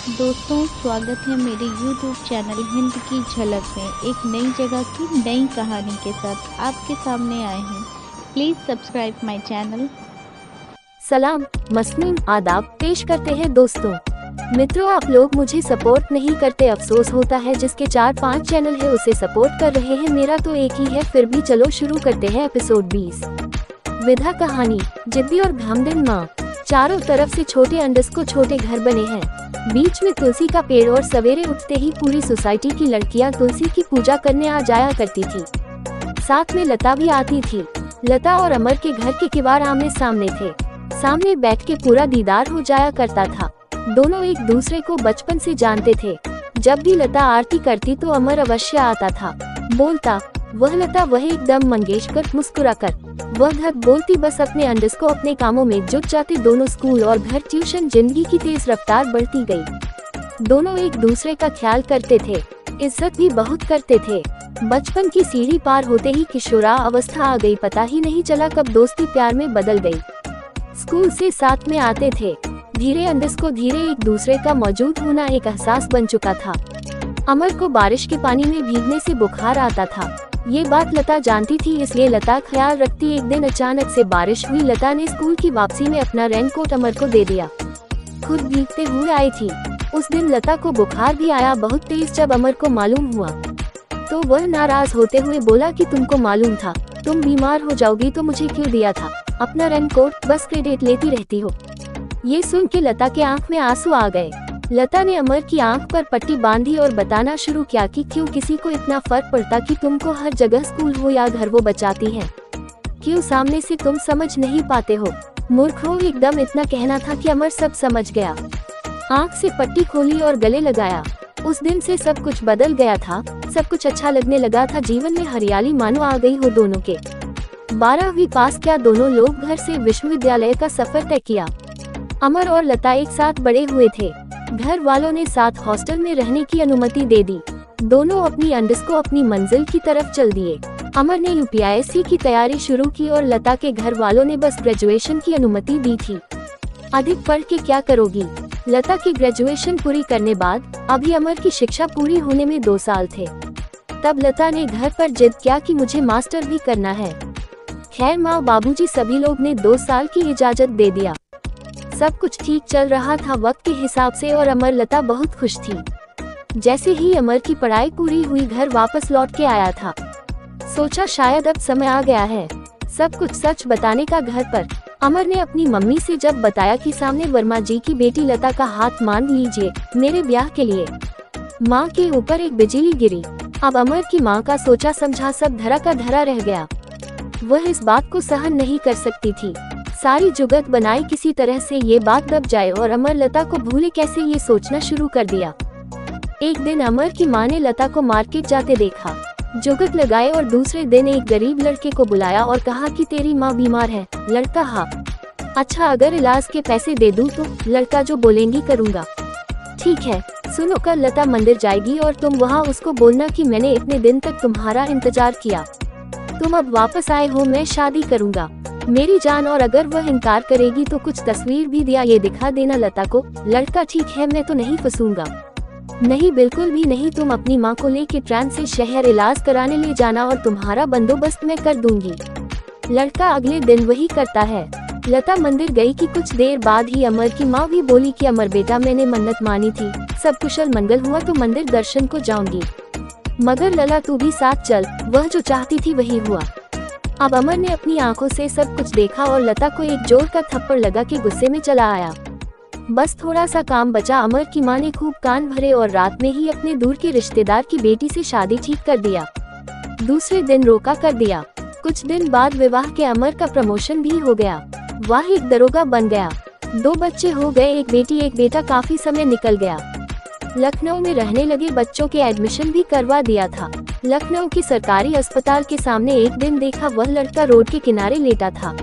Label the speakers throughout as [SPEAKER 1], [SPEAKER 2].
[SPEAKER 1] दोस्तों, स्वागत है मेरे YouTube चैनल हिंद की झलक में। एक नई जगह की नई कहानी के साथ आपके सामने आए हैं। Please subscribe my channel.
[SPEAKER 2] सलाम, मसनून, आदाब पेश करते हैं दोस्तों। मित्रों, आप लोग मुझे सपोर्ट नहीं करते, अफसोस होता है। जिसके 4-5 चैनल है उसे सपोर्ट कर रहे हैं, मेरा तो एक ही है। फिर भी चलो शुरू करते हैं एपिसोड 20। विधा कहानी। जिद्दी और घमंडिन माँ। चारों तरफ से छोटे अंडस को छोटे घर बने हैं, बीच में तुलसी का पेड़, और सवेरे उठते ही पूरी सोसाइटी की लड़कियां तुलसी की पूजा करने आ जाया करती थी। साथ में लता भी आती थी। लता और अमर के घर के किवाड़ आमने सामने थे। सामने बैठ के पूरा दीदार हो जाया करता था। दोनों एक दूसरे को बचपन से जानते थे। जब भी लता आरती करती तो अमर अवश्य आता था। बोलता वह लता, वह एकदम मंगेशकर मुस्कुरा कर। वह धक बोलती, बस अपने अंडस को अपने कामों में जुट जाते। दोनों स्कूल और घर ट्यूशन, जिंदगी की तेज रफ्तार बढ़ती गई। दोनों एक दूसरे का ख्याल करते थे, इज्जत भी बहुत करते थे। बचपन की सीढ़ी पार होते ही किशोरा अवस्था आ गई। पता ही नहीं चला कब दोस्ती प्यार में बदल गई। स्कूल से साथ में आते थे। धीरे अंडस को धीरे एक दूसरे का मौजूद होना एक एहसास बन चुका था। अमर को बारिश के पानी में भीगने से बुखार आता था। ये बात लता जानती थी, इसलिए लता ख्याल रखती। एक दिन अचानक से बारिश हुई। लता ने स्कूल की वापसी में अपना रेनकोट अमर को दे दिया। खुद भीगते हुए आई थी। उस दिन लता को बुखार भी आया, बहुत तेज। जब अमर को मालूम हुआ तो वह नाराज होते हुए बोला कि तुमको मालूम था तुम बीमार हो जाओगी तो मुझे क्यों दिया था अपना रेनकोट, बस क्रेडिट लेती रहती हो। ये सुन के लता के आंख में आंसू आ गए। लता ने अमर की आंख पर पट्टी बांधी और बताना शुरू किया कि क्यों किसी को इतना फर्क पड़ता कि तुमको हर जगह स्कूल हो या घर वो बचाती है। क्यों सामने से तुम समझ नहीं पाते हो, मूर्ख हो एकदम। इतना कहना था कि अमर सब समझ गया। आंख से पट्टी खोली और गले लगाया। उस दिन से सब कुछ बदल गया था। सब कुछ अच्छा लगने लगा था। जीवन में हरियाली मानो आ गई हो दोनों के। 12वीं पास किया दोनों लोग। घर से विश्वविद्यालय का सफर तय किया। अमर और लता एक साथ बड़े हुए थे। घर वालों ने साथ हॉस्टल में रहने की अनुमति दे दी। दोनों अपनी अंडस को अपनी मंजिल की तरफ चल दिए। अमर ने यूपीएससी की तैयारी शुरू की और लता के घर वालों ने बस ग्रेजुएशन की अनुमति दी थी। अधिक पढ़ के क्या करोगी? लता की ग्रेजुएशन पूरी करने बाद अभी अमर की शिक्षा पूरी होने में 2 साल थे। तब लता ने घर पर जिद किया कि मुझे मास्टर भी करना है। खैर, माँ बाबूजी सभी लोग ने 2 साल की इजाजत दे दिया। सब कुछ ठीक चल रहा था वक्त के हिसाब से, और अमर लता बहुत खुश थी। जैसे ही अमर की पढ़ाई पूरी हुई घर वापस लौट के आया था। सोचा शायद अब समय आ गया है सब कुछ सच बताने का घर पर। अमर ने अपनी मम्मी से जब बताया कि सामने वर्मा जी की बेटी लता का हाथ मान लीजिए मेरे ब्याह के लिए, माँ के ऊपर एक बिजली गिरी। अब अमर की माँ का सोचा समझा सब धरा का धरा रह गया। वह इस बात को सहन नहीं कर सकती थी। सारी जुगत बनाई किसी तरह से ये बात दब जाए, और अमर लता को भूले कैसे ये सोचना शुरू कर दिया। एक दिन अमर की माँ ने लता को मार्केट जाते देखा। जुगत लगाए और दूसरे दिन एक गरीब लड़के को बुलाया और कहा कि तेरी माँ बीमार है। लड़का हाँ, अच्छा अगर इलाज के पैसे दे दूं तो? लड़का जो बोलेंगी करूँगा। ठीक है, सुनो, कल लता मंदिर जाएगी और तुम वहाँ उसको बोलना कि मैंने इतने दिन तक तुम्हारा इंतजार किया, तुम अब वापस आए हो, मैं शादी करूँगा मेरी जान। और अगर वह इनकार करेगी तो कुछ तस्वीर भी दिया ये दिखा देना लता को। लड़का ठीक है, मैं तो नहीं फंसूंगा। नहीं, बिल्कुल भी नहीं, तुम अपनी माँ को लेके ट्रेन से शहर इलाज कराने ले जाना और तुम्हारा बंदोबस्त मैं कर दूंगी। लड़का अगले दिन वही करता है। लता मंदिर गई कि कुछ देर बाद ही अमर की माँ भी बोली कि अमर बेटा, मैंने मन्नत मानी थी, सब कुशल मंगल हुआ तो मंदिर दर्शन को जाऊंगी, मगर लला तू भी साथ चल। वह जो चाहती थी वही हुआ। अब अमर ने अपनी आंखों से सब कुछ देखा और लता को एक जोर का थप्पड़ लगा के गुस्से में चला आया। बस थोड़ा सा काम बचा। अमर की माँ ने खूब कान भरे और रात में ही अपने दूर के रिश्तेदार की बेटी से शादी ठीक कर दिया। दूसरे दिन रोका कर दिया। कुछ दिन बाद विवाह के अमर का प्रमोशन भी हो गया। वह एक दरोगा बन गया। 2 बच्चे हो गए, एक बेटी एक बेटा। काफी समय निकल गया। लखनऊ में रहने लगे। बच्चों के एडमिशन भी करवा दिया था। लखनऊ के सरकारी अस्पताल के सामने एक दिन देखा वह लड़का रोड के किनारे लेटा था।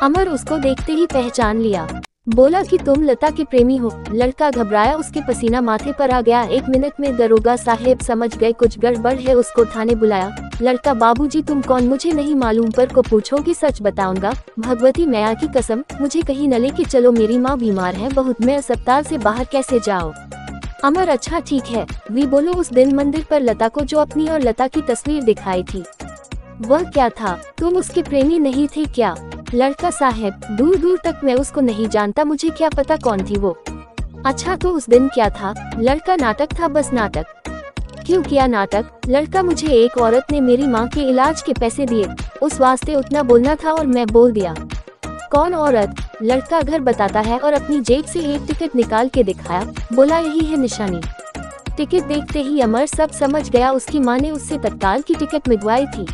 [SPEAKER 2] अमर उसको देखते ही पहचान लिया। बोला कि तुम लता के प्रेमी हो। लड़का घबराया, उसके पसीना माथे पर आ गया। 1 मिनट में दरोगा साहेब समझ गए कुछ गड़बड़ है, उसको थाने बुलाया। लड़का, बाबूजी तुम कौन? मुझे नहीं मालूम, पर को पूछोगे सच बताऊंगा। भगवती मैया की कसम, मुझे कहीं न लेके चलो, मेरी माँ बीमार है बहुत, मैं अस्पताल से बाहर कैसे जाऊँ? अमर अच्छा ठीक है। वी बोलो उस दिन मंदिर पर लता को जो अपनी और लता की तस्वीर दिखाई थी, वह क्या था? तुम उसके प्रेमी नहीं थे क्या? लड़का साहब, दूर दूर तक मैं उसको नहीं जानता, मुझे क्या पता कौन थी वो। अच्छा तो उस दिन क्या था? लड़का नाटक था, बस नाटक। क्यों किया नाटक? लड़का, मुझे एक औरत ने मेरी माँ के इलाज के पैसे दिए, उस वास्ते उतना बोलना था और मैं बोल दिया। कौन औरत? लड़का घर बताता है और अपनी जेब से एक टिकट निकाल के दिखाया, बोला यही है निशानी। टिकट देखते ही अमर सब समझ गया, उसकी माँ ने उससे तत्काल की टिकट मिलवाई थी।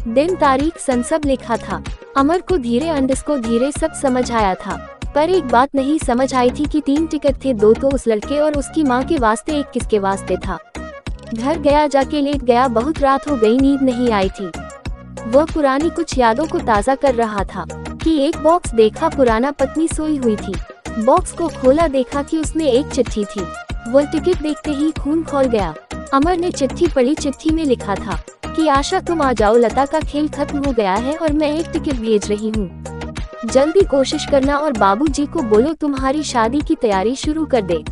[SPEAKER 2] दिन तारीख सन सब लिखा था। अमर को धीरे अंडस्को धीरे सब समझ आया था, पर एक बात नहीं समझ आई थी कि 3 टिकट थे, 2 तो उस लड़के और उसकी माँ के वास्ते, एक किसके वास्ते था। घर गया, जाके लेट गया, बहुत रात हो गई, नींद नहीं आई थी। वह पुरानी कुछ यादों को ताज़ा कर रहा था कि एक बॉक्स देखा, पुराना, पत्नी सोई हुई थी। बॉक्स को खोला, देखा कि उसमें एक चिट्ठी थी। वह टिकट देखते ही खून खौल गया। अमर ने चिट्ठी पढ़ी, चिट्ठी में लिखा था कि आशा तुम आ जाओ, लता का खेल खत्म हो गया है और मैं एक टिकट भेज रही हूँ, जल्दी कोशिश करना और बाबूजी को बोलो तुम्हारी शादी की तैयारी शुरू कर दे।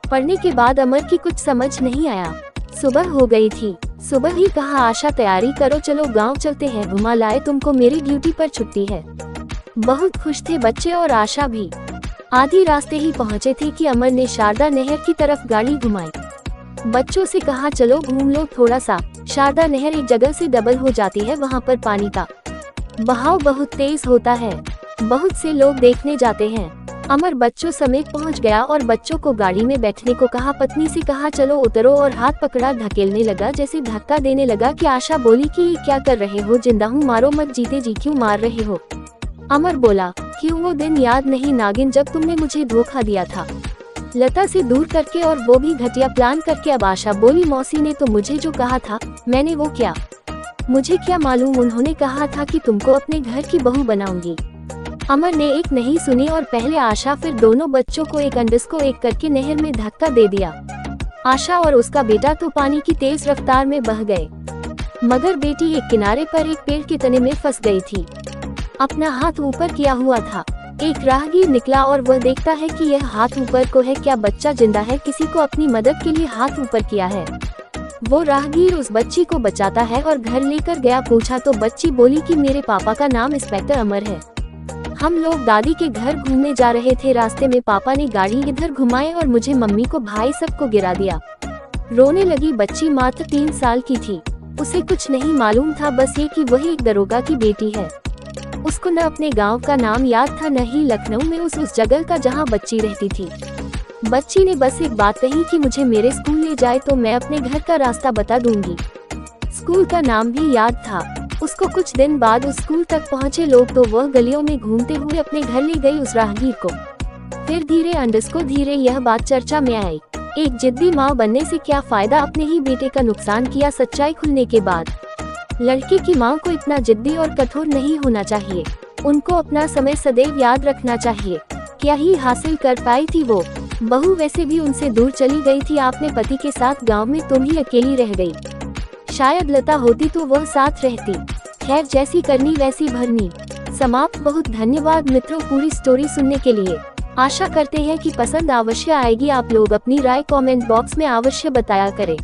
[SPEAKER 2] पढ़ने के बाद अमर की कुछ समझ नहीं आया। सुबह हो गई थी। सुबह ही कहा आशा तैयारी करो, चलो गांव चलते हैं, घुमा लाए तुमको, मेरी ड्यूटी पर छुट्टी है। बहुत खुश थे बच्चे और आशा भी। आधी रास्ते ही पहुंचे थे कि अमर ने शारदा नहर की तरफ गाड़ी घुमाई। बच्चों से कहा चलो घूम लो थोड़ा सा। शारदा नहर एक जगह से डबल हो जाती है, वहाँ पर पानी का बहाव बहुत तेज होता है, बहुत से लोग देखने जाते हैं। अमर बच्चों समेत पहुंच गया और बच्चों को गाड़ी में बैठने को कहा। पत्नी से कहा चलो उतरो और हाथ पकड़ा, धकेलने लगा, जैसे धक्का देने लगा कि आशा बोली कि ये क्या कर रहे हो, जिंदा हूँ, मारो मत, जीते जी क्यों मार रहे हो। अमर बोला क्यों, वो दिन याद नहीं नागिन जब तुमने मुझे धोखा दिया था, लता से दूर करके, और वो भी घटिया प्लान करके। अब आशा बोली मौसी ने तो मुझे जो कहा था, मैंने वो किया, मुझे क्या मालूम, उन्होंने कहा था कि तुमको अपने घर की बहू बनाऊंगी। अमर ने एक नहीं सुनी और पहले आशा फिर दोनों बच्चों को एक अंडस्को एक करके नहर में धक्का दे दिया। आशा और उसका बेटा तो पानी की तेज रफ्तार में बह गए, मगर बेटी एक किनारे पर एक पेड़ के तने में फंस गई थी। अपना हाथ ऊपर किया हुआ था। एक राहगीर निकला और वह देखता है कि यह हाथ ऊपर को है, क्या बच्चा जिंदा है, किसी को अपनी मदद के लिए हाथ ऊपर किया है। वो राहगीर उस बच्ची को बचाता है और घर लेकर गया। पूछा तो बच्ची बोली कि मेरे पापा का नाम इंस्पेक्टर अमर है, हम लोग दादी के घर घूमने जा रहे थे, रास्ते में पापा ने गाड़ी इधर घुमाई और मुझे, मम्मी को, भाई सबको गिरा दिया। रोने लगी बच्ची, मात्र 3 साल की थी। उसे कुछ नहीं मालूम था, बस ये कि वही एक दरोगा की बेटी है। उसको न अपने गांव का नाम याद था, न ही लखनऊ में उस जगह का जहां बच्ची रहती थी। बच्ची ने बस एक बात कही कि मुझे मेरे स्कूल ले जाए तो मैं अपने घर का रास्ता बता दूंगी। स्कूल का नाम भी याद था उसको। कुछ दिन बाद उस स्कूल तक पहुंचे लोग तो वह गलियों में घूमते हुए अपने घर ले गई उस राहगीर को। फिर धीरे अंडस्को धीरे यह बात चर्चा में आई, एक जिद्दी माँ बनने से क्या फायदा, अपने ही बेटे का नुकसान किया। सच्चाई खुलने के बाद लड़के की माँ को इतना जिद्दी और कठोर नहीं होना चाहिए, उनको अपना समय सदैव याद रखना चाहिए। क्या ही हासिल कर पाई थी वो बहू, वैसे भी उनसे दूर चली गई थी अपने पति के साथ, गांव में तुम ही अकेली रह गई। शायद लता होती तो वह साथ रहती। खैर जैसी करनी वैसी भरनी। समाप्त। बहुत धन्यवाद मित्रों पूरी स्टोरी सुनने के लिए। आशा करते हैं कि पसंद अवश्य आएगी। आप लोग अपनी राय कमेंट बॉक्स में अवश्य बताया करें।